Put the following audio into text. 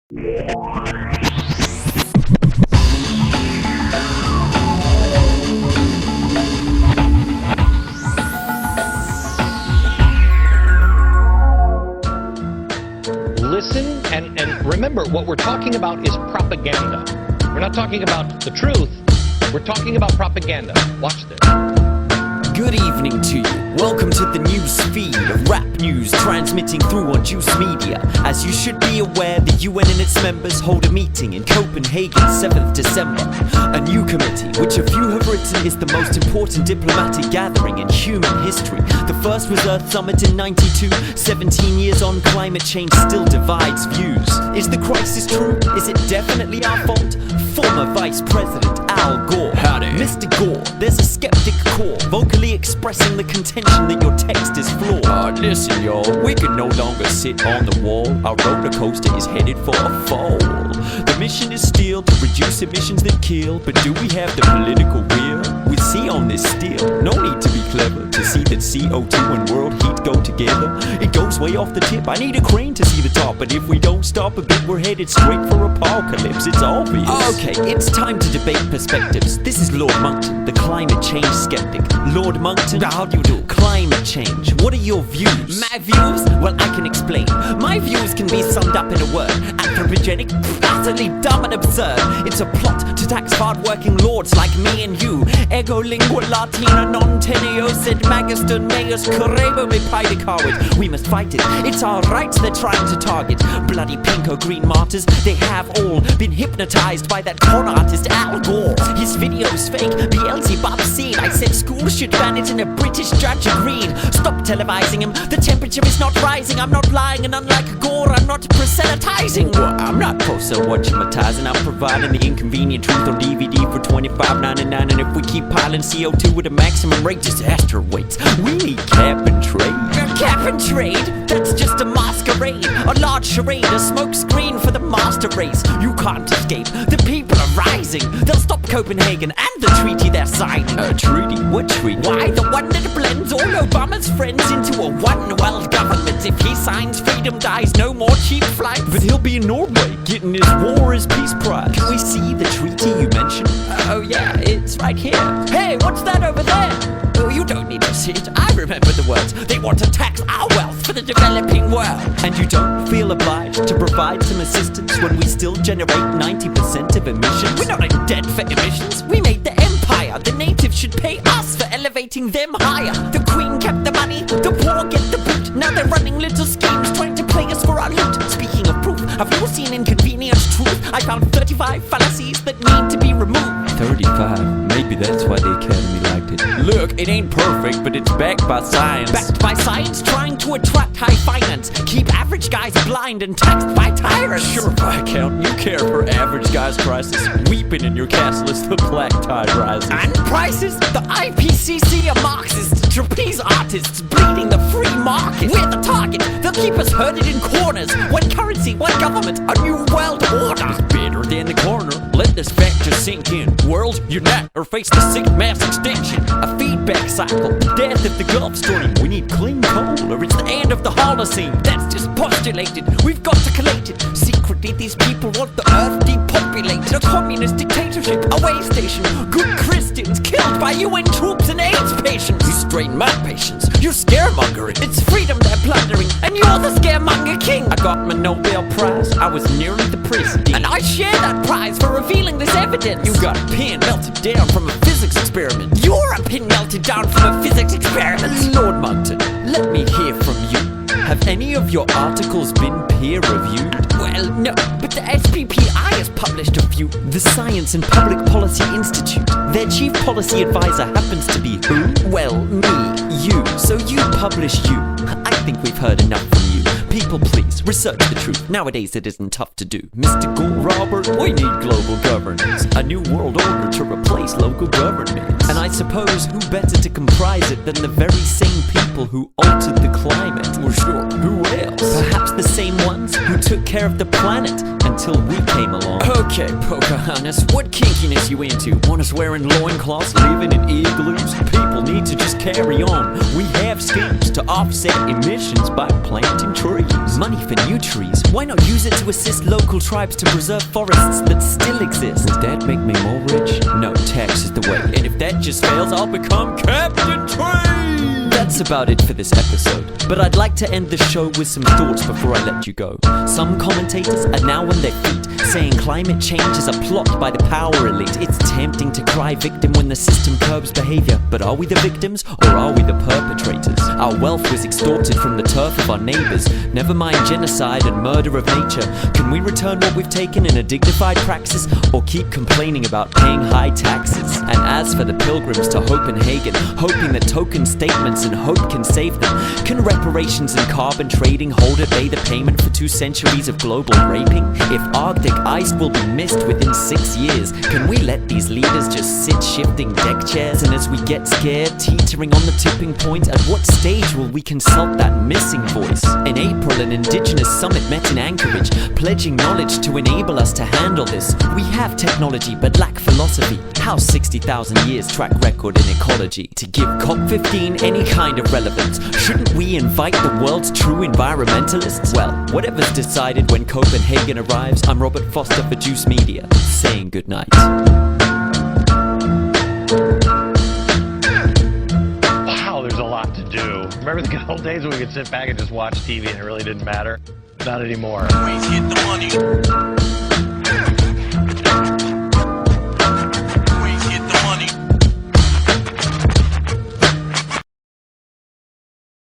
Listen and remember, what we're talking about is propaganda. We're not talking about the truth. We're talking about propaganda. Watch this. Good evening to you. Welcome to the news feed of RapNews, transmitting through on Juice Media. As you should be aware, the UN and its members hold a meeting in Copenhagen 7th December. A new committee, which a few have written is the most important diplomatic gathering in human history. The first was Earth Summit in '92. 17 years on, climate change still divides views. Is the crisis true? Is it definitely our fault? Former Vice President Al Gore. Howdy. Mr. Gore, there's a skeptic core vocally expressing the contention that your text is flawed. Listen, y'all, we can no longer sit on the wall. Our roller coaster is headed for a fall. The mission is still to reduce emissions that kill, but do we have the political will? With C on this still, no need to be clever to see that CO2 and world heat go together. It goes way off the tip. I need a crane to see the top, but if we don't stop a bit, we're headed straight for apocalypse. It's obvious. Okay, it's time to debate perspectives. This is Lord Monckton, the climate change skeptic. Lord Monckton, how do you do? Climate change, what are your views? My views? Well, I can explain. My views can be summed up in a word. Anthropogenic, utterly dumb and absurd. It's a plot to tax hard-working lords like me and you. Ego lingua latina non teneo sed magister meus correbo me paedicavit. We must fight it. It's our rights they're trying to target. Bloody pink or green martyrs, they have all been hypnotized by that con artist Al Gore. His video's fake, Beelzebub scene. I said schools should ban it and a British judge agreed. Stop televising him, the temperature is not rising. I'm not lying, and unlike Gore, I'm not proselytizing. Well, I'm not proselytizing. I'm providing the inconvenient truth on DVD for $25.99. And if we keep piling CO2 at a maximum rate, disaster waits. We need cap and trade. Cap and trade? That's just a masquerade. A large charade, a smoke screen for the master race. You can't escape, the people are rising. They'll stop Copenhagen and the treaty they're signing. A treaty? What treaty? Why, the one that blends all Obama's friends into a one world government. If he signs, freedom dies, no more cheap flights. But he'll be in Norway, getting his war as peace prize. Can we see the treaty you mentioned? Oh yeah, it's right here. Hey, what's that over there? Oh, you don't need to see it. I remember the words. They want to tax our wealth for the developing world. And you don't feel obliged to provide some assistance when we still generate 90% of emissions? We're not in debt for emissions. We made the empire. The natives should pay us for elevating them higher. The queen kept the money, the poor get the boot. Now they're running little schemes trying to play us for our loot. Speaking of proof, have you seen inconvenient truth? I found 35 fallacies that need to be removed. 35? Maybe that's why the Academy liked it. Look, it ain't perfect, but it's backed by science. Backed by science, trying to attract high finance. Keep average guys blind and taxed by tyrants. Sure, Viscount, you care for average guy's crisis. Weeping in your castle as the black tide rises. And prices? The IPCC are Marxists, trapeze artists, bleeding the free market. We're the target. They'll keep us herded in corners. One currency, one government, a new world order. It's better than the corner. Let this fact just sink in. World, unite or face the sick mass extinction. A feedback cycle, the death of the Gulf Stream. We need clean coal or it's the end of the Holocene. That's just postulated. We've got to collate it. Secretly, these people want the earth depopulated. A communist dictatorship, a way station. Good Christians killed by UN troops and AIDS patients. You strain my patience. You're scaremongering. It's freedom they're plundering, and you're the scaremonger king. I got my Nobel Prize. I was nearly the president. And I share that prize for revealing this evidence. You got a pin melted down from a physics experiment. You're a pin melted down from a physics experiment. Lord Monckton, let me hear from you. Have any of your articles been peer-reviewed? Well, no, but the SPPI has published a few. The Science and Public Policy Institute. Their chief policy advisor happens to be who? Well, me. You. So you publish you. I think we've heard enough from you. People, please, research the truth. Nowadays it isn't tough to do. Mr. Gore, Robert, we need global governance. A new world order to replace local governments. And I suppose who better to comprise it than the very same people who altered the climate? Well, sure, who else? Perhaps the same ones who took care of the planet and until we came along. Okay, Pocahontas, what kinkiness you into? Want us wearing loincloths, living in igloos? People need to just carry on. We have schemes to offset emissions by planting trees. Money for new trees? Why not use it to assist local tribes to preserve forests that still exist? Would that make me more rich? No, tax is the way. And if that just fails, I'll become Captain Tree! That's about it for this episode. But I'd like to end the show with some thoughts before I let you go. Some commentators are now on their feet, saying climate change is a plot by the power elite. It's tempting to cry victim when the system curbs behavior. But are we the victims, or are we the perpetrators? Our wealth was extorted from the turf of our neighbors. Never mind genocide and murder of nature. Can we return what we've taken in a dignified praxis, or keep complaining about paying high taxes? And as for the pilgrims to Copenhagen, hoping that token statements and hope can save them, can reparations and carbon trading hold at bay the payment for 2 centuries of global raping? If Arctic ice will be missed within 6 years, can we let these leaders just sit shifting deck chairs? And as we get scared, teetering on the tipping point, at what stage will we consult that missing voice? In April, an Indigenous summit met in Anchorage, pledging knowledge to enable us to handle this. We have technology but lack philosophy. How's 60,000 years track record in ecology to give COP15 any kind of relevance? Shouldn't we invite the world's true environmentalists? Well, whatever's decided when Copenhagen arrives, I'm Robert Foster for Juice Media, saying goodnight. Wow, there's a lot to do. Remember the good old days when we could sit back and just watch TV and it really didn't matter? Not anymore. Always hit the money.